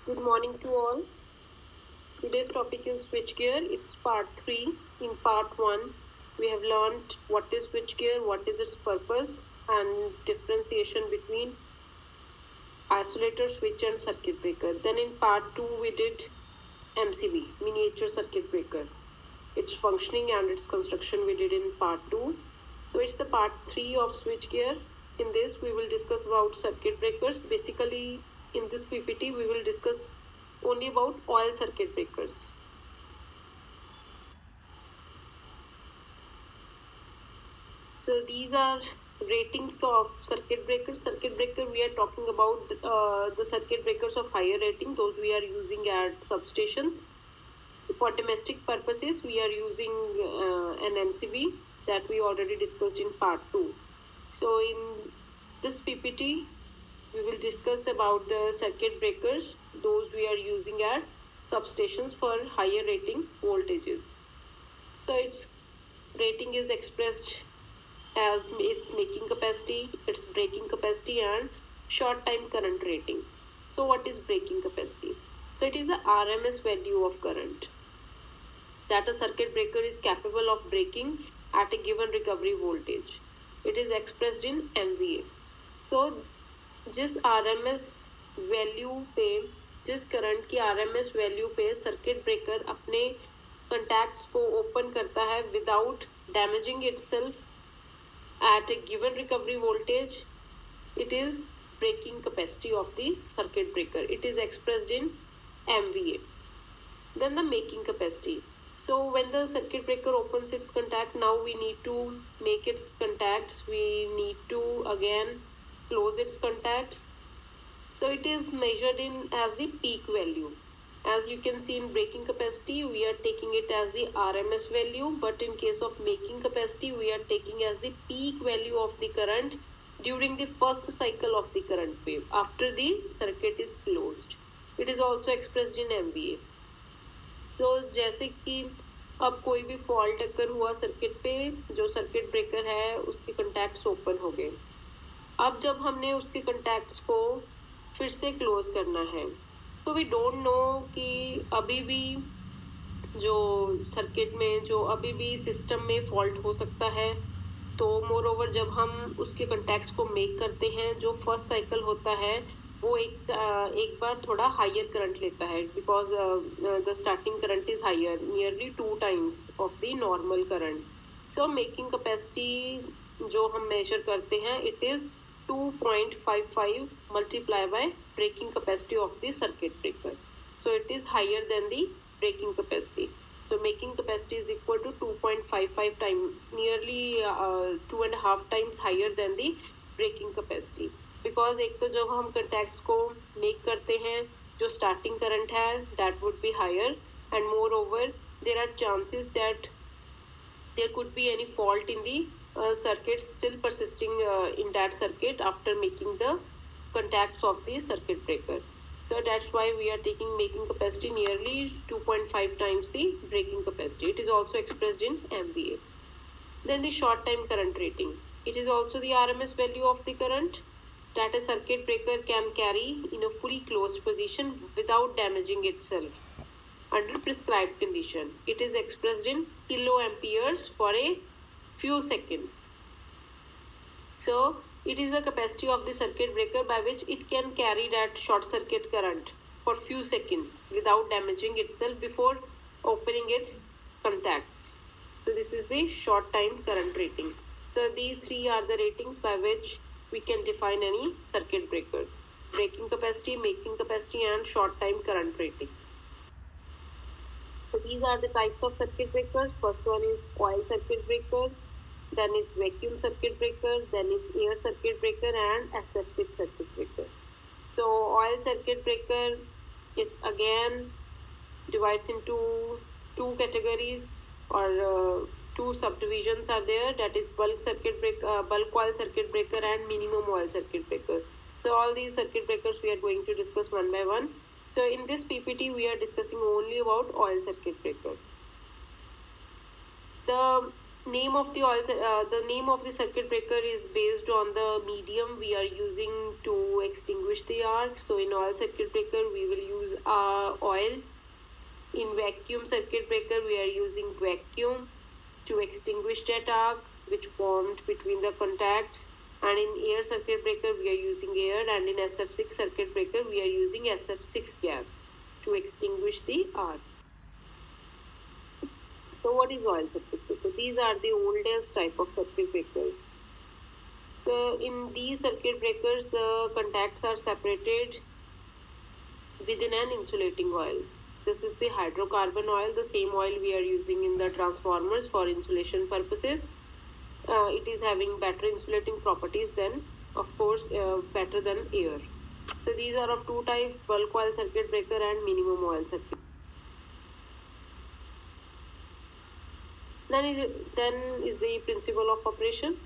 Good morning to all. Today's topic is switchgear. It's part 3. In part 1, we have learned what is switchgear, what is its purpose, and differentiation between isolator, switch, and circuit breaker. Then in part 2, we did MCB, miniature circuit breaker. Its functioning and its construction we did in part 2. So it's the part 3 of switchgear. In this, we will discuss about circuit breakers. Basically, in this PPT, we will discuss only about oil circuit breakers. So these are ratings of circuit breakers. Circuit breaker, we are talking about the circuit breakers of higher rating, those we are using at substations. For domestic purposes, we are using an MCB that we already discussed in part 2. So in this PPT, we will discuss about the circuit breakers, those we are using at substations for higher rating voltages. So its rating is expressed as its making capacity, its breaking capacity, and short time current rating. So what is breaking capacity? So it is the RMS value of current that a circuit breaker is capable of breaking at a given recovery voltage. It is expressed in MVA. So जिस RMS value पे, जिस current की RMS value पे circuit breaker अपने contacts को open करता है without damaging itself eight A given recovery voltage, it is breaking capacity of the circuit breaker. It is expressed in MVA. Then the making capacity. So when the circuit breaker opens its contact, now we need to make its contacts. We need to again close its contacts. So it is measured in as the peak value. As you can see in breaking capacity, we are taking it as the RMS value, but in case of making capacity, we are taking as the peak value of the current during the first cycle of the current wave after the circuit is closed. It is also expressed in MVA. So जैसे कि अब कोई भी fault अगर हुआ circuit पे, जो circuit breaker है उसके कंटैक्ट्स ओपन हो गए. अब जब हमने उसके कंटैक्ट्स को फिर से क्लोज करना है, तो वी डोंट नो कि अभी भी जो सर्किट में जो अभी भी सिस्टम में फॉल्ट हो सकता है. तो मोर ओवर जब हम उसके कंटैक्ट्स को मेक करते हैं, जो फर्स्ट साइकिल होता है वो एक बार थोड़ा हायर करंट लेता है, because the starting current is higher, nearly 2 times of the normal current. So making capacity जो हम मेजर करते हैं, it is 2.55 multiply by breaking capacity of the circuit breaker. So it is higher than the breaking capacity. So making capacity is equal to 2.55 times, nearly 2.5 times higher than the breaking capacity. Because एक तो जब हम contacts को make करते हैं, जो starting current है that would be higher, and moreover there are chances that there could be any fault in the circuit still persisting in that circuit after making the contacts of the circuit breaker. So that's why we are taking making capacity nearly 2.5 times the breaking capacity. It is also expressed in MVA. Then the short time current rating. It is also the RMS value of the current that a circuit breaker can carry in a fully closed position without damaging itself under prescribed condition. It is expressed in kiloamperes for a few seconds. So it is the capacity of the circuit breaker by which it can carry that short circuit current for few seconds without damaging itself before opening its contacts. So this is the short time current rating. So these three are the ratings by which we can define any circuit breaker: breaking capacity, making capacity, and short time current rating. So these are the types of circuit breakers. First one is oil circuit breaker, then is vacuum circuit breaker, then is air circuit breaker, and aseptic circuit breaker. So oil circuit breaker is again divides into two categories, or two subdivisions are there, that is bulk oil circuit breaker and minimum oil circuit breaker. So all these circuit breakers we are going to discuss one by one. So in this PPT we are discussing only about oil circuit breaker. The name of the circuit breaker is based on the medium we are using to extinguish the arc. So in oil circuit breaker we will use oil. In vacuum circuit breaker, we are using vacuum to extinguish that arc which formed between the contacts, and in air circuit breaker we are using air, and in SF6 circuit breaker we are using SF6 gas to extinguish the arc. So what is oil circuit breaker? These are the oldest type of circuit breakers. So in these circuit breakers, the contacts are separated within an insulating oil. This is the hydrocarbon oil, the same oil we are using in the transformers for insulation purposes. It is having better insulating properties than, of course, better than air. So these are of two types: bulk oil circuit breaker and minimum oil circuit. Then is the principle of operation.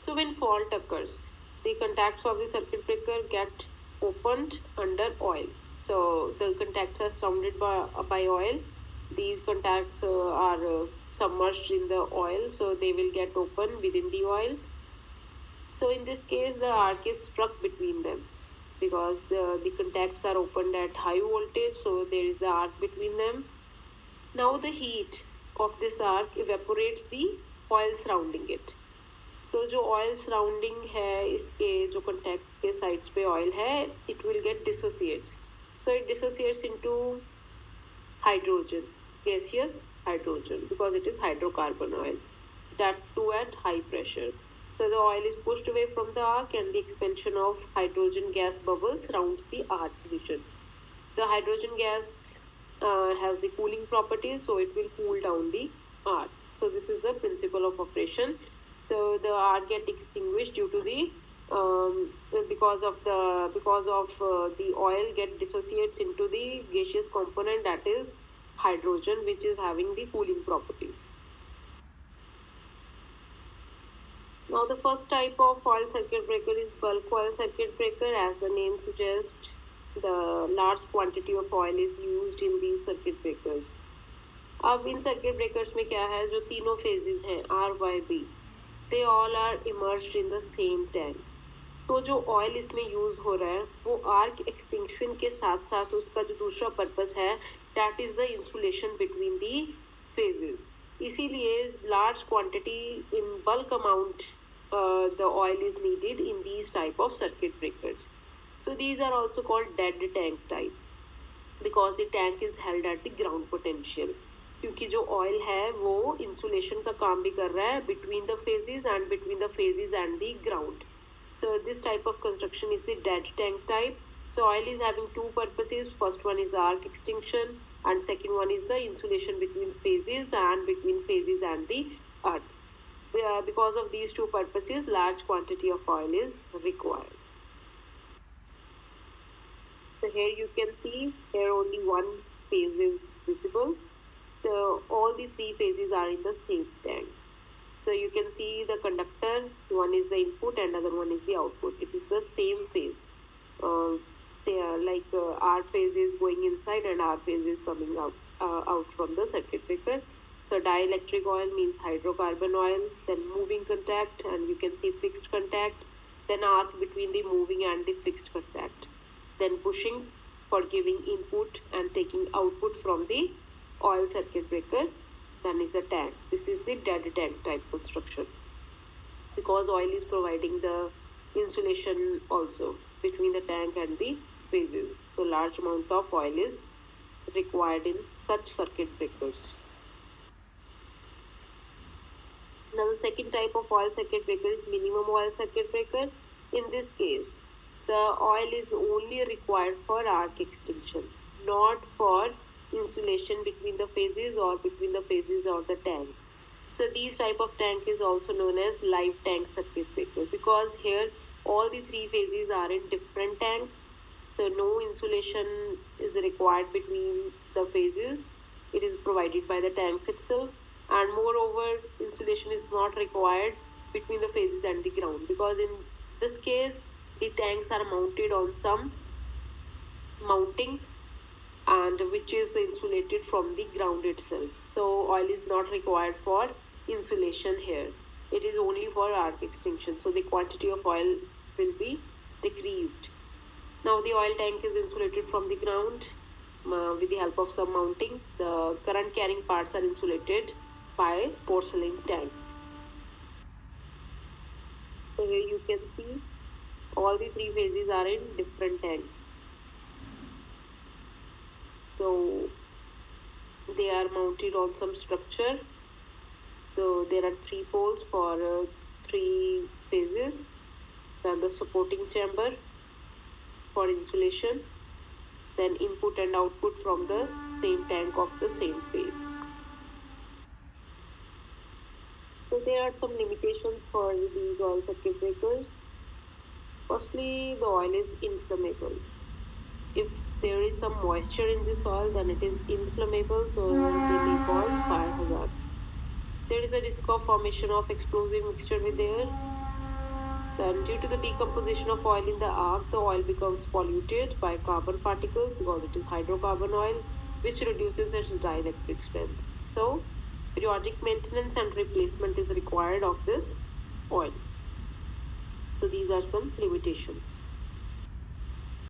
So when fault occurs, the contacts of the circuit breaker get opened under oil. So the contacts are surrounded by oil. These contacts are submerged in the oil, so they will get open within the oil. So in this case, the arc is struck between them because the contacts are opened at high voltage, so there is the arc between them. Now the heat of this arc evaporates the oil surrounding it. So जो oil surrounding है इसके जो contact के sides पे oil है, it will get dissociates. So it dissociates into hydrogen, gaseous hydrogen, because it is hydrocarbon oil, that too at high pressure. So the oil is pushed away from the arc and the expansion of hydrogen gas bubbles surrounds the arc region. The hydrogen gas has the cooling properties, so it will cool down the arc. So this is the principle of operation. So the arc get extinguished due to the because of the oil get dissociates into the gaseous component, that is hydrogen, which is having the cooling properties. Now the first type of oil circuit breaker is bulk oil circuit breaker. As the name suggests, the large quantity of oil is used in these circuit breakers. अब इन circuit breakers में क्या है, जो तीनों phases हैं R, Y, B, they all are immersed in the same tank. तो जो oil इसमें यूज हो रहा है वो आर्क एक्सटिंक्शन के साथ साथ उसका जो दूसरा पर्पस है, that is the insulation between the phases. इसीलिए large quantity in bulk amount the oil is needed in these type of circuit breakers. So these are also called dead tank type because the tank is held at the ground potential, क्योंकि जो oil है वो insulation का काम भी कर रहा है between the phases and the ground. So this type of construction is the dead tank type. So oil is having two purposes. First one is arc extinction and second one is the insulation between phases and the earth. Because of these two purposes, large quantity of oil is required. So here you can see, here only one phase is visible. So all the three phases are in the same tank. So you can see the conductor, one is the input and other one is the output. It is the same phase. R phase is going inside and R phase is coming out from the circuit breaker. So dielectric oil means hydrocarbon oil, then moving contact, and you can see fixed contact, then arc between the moving and the fixed contact, then bushings for giving input and taking output from the oil circuit breaker. Then is the tank. This is the dead tank type construction because oil is providing the insulation also between the tank and the phases. So large amount of oil is required in such circuit breakers. Now the second type of oil circuit breaker is minimum oil circuit breaker. In this case, the oil is only required for arc extinction, not for insulation between the phases or the tank. So these type of tank is also known as live tank circuit breaker because here all the three phases are in different tanks. So no insulation is required between the phases. It is provided by the tanks itself, and moreover insulation is not required between the phases and the ground because in this case the tanks are mounted on some mounting and which is insulated from the ground itself. So oil is not required for insulation here. It is only for arc extinction. So the quantity of oil will be decreased. Now the oil tank is insulated from the ground with the help of some mounting. The current carrying parts are insulated by porcelain tanks. So here you can see all the three phases are in different tanks. So they are mounted on some structure. So there are three poles for three phases. Then the supporting chamber for insulation. Then input and output from the same tank of the same phase. So there are some limitations for these oil circuit breakers. Firstly, the oil is inflammable. If there is some moisture in this oil, then it is inflammable, so they may cause fire hazards. There is a risk of formation of explosive mixture with air. Then due to the decomposition of oil in the arc, the oil becomes polluted by carbon particles because it is hydrocarbon oil, which reduces its dielectric strength. So periodic maintenance and replacement is required of this oil. So these are some limitations.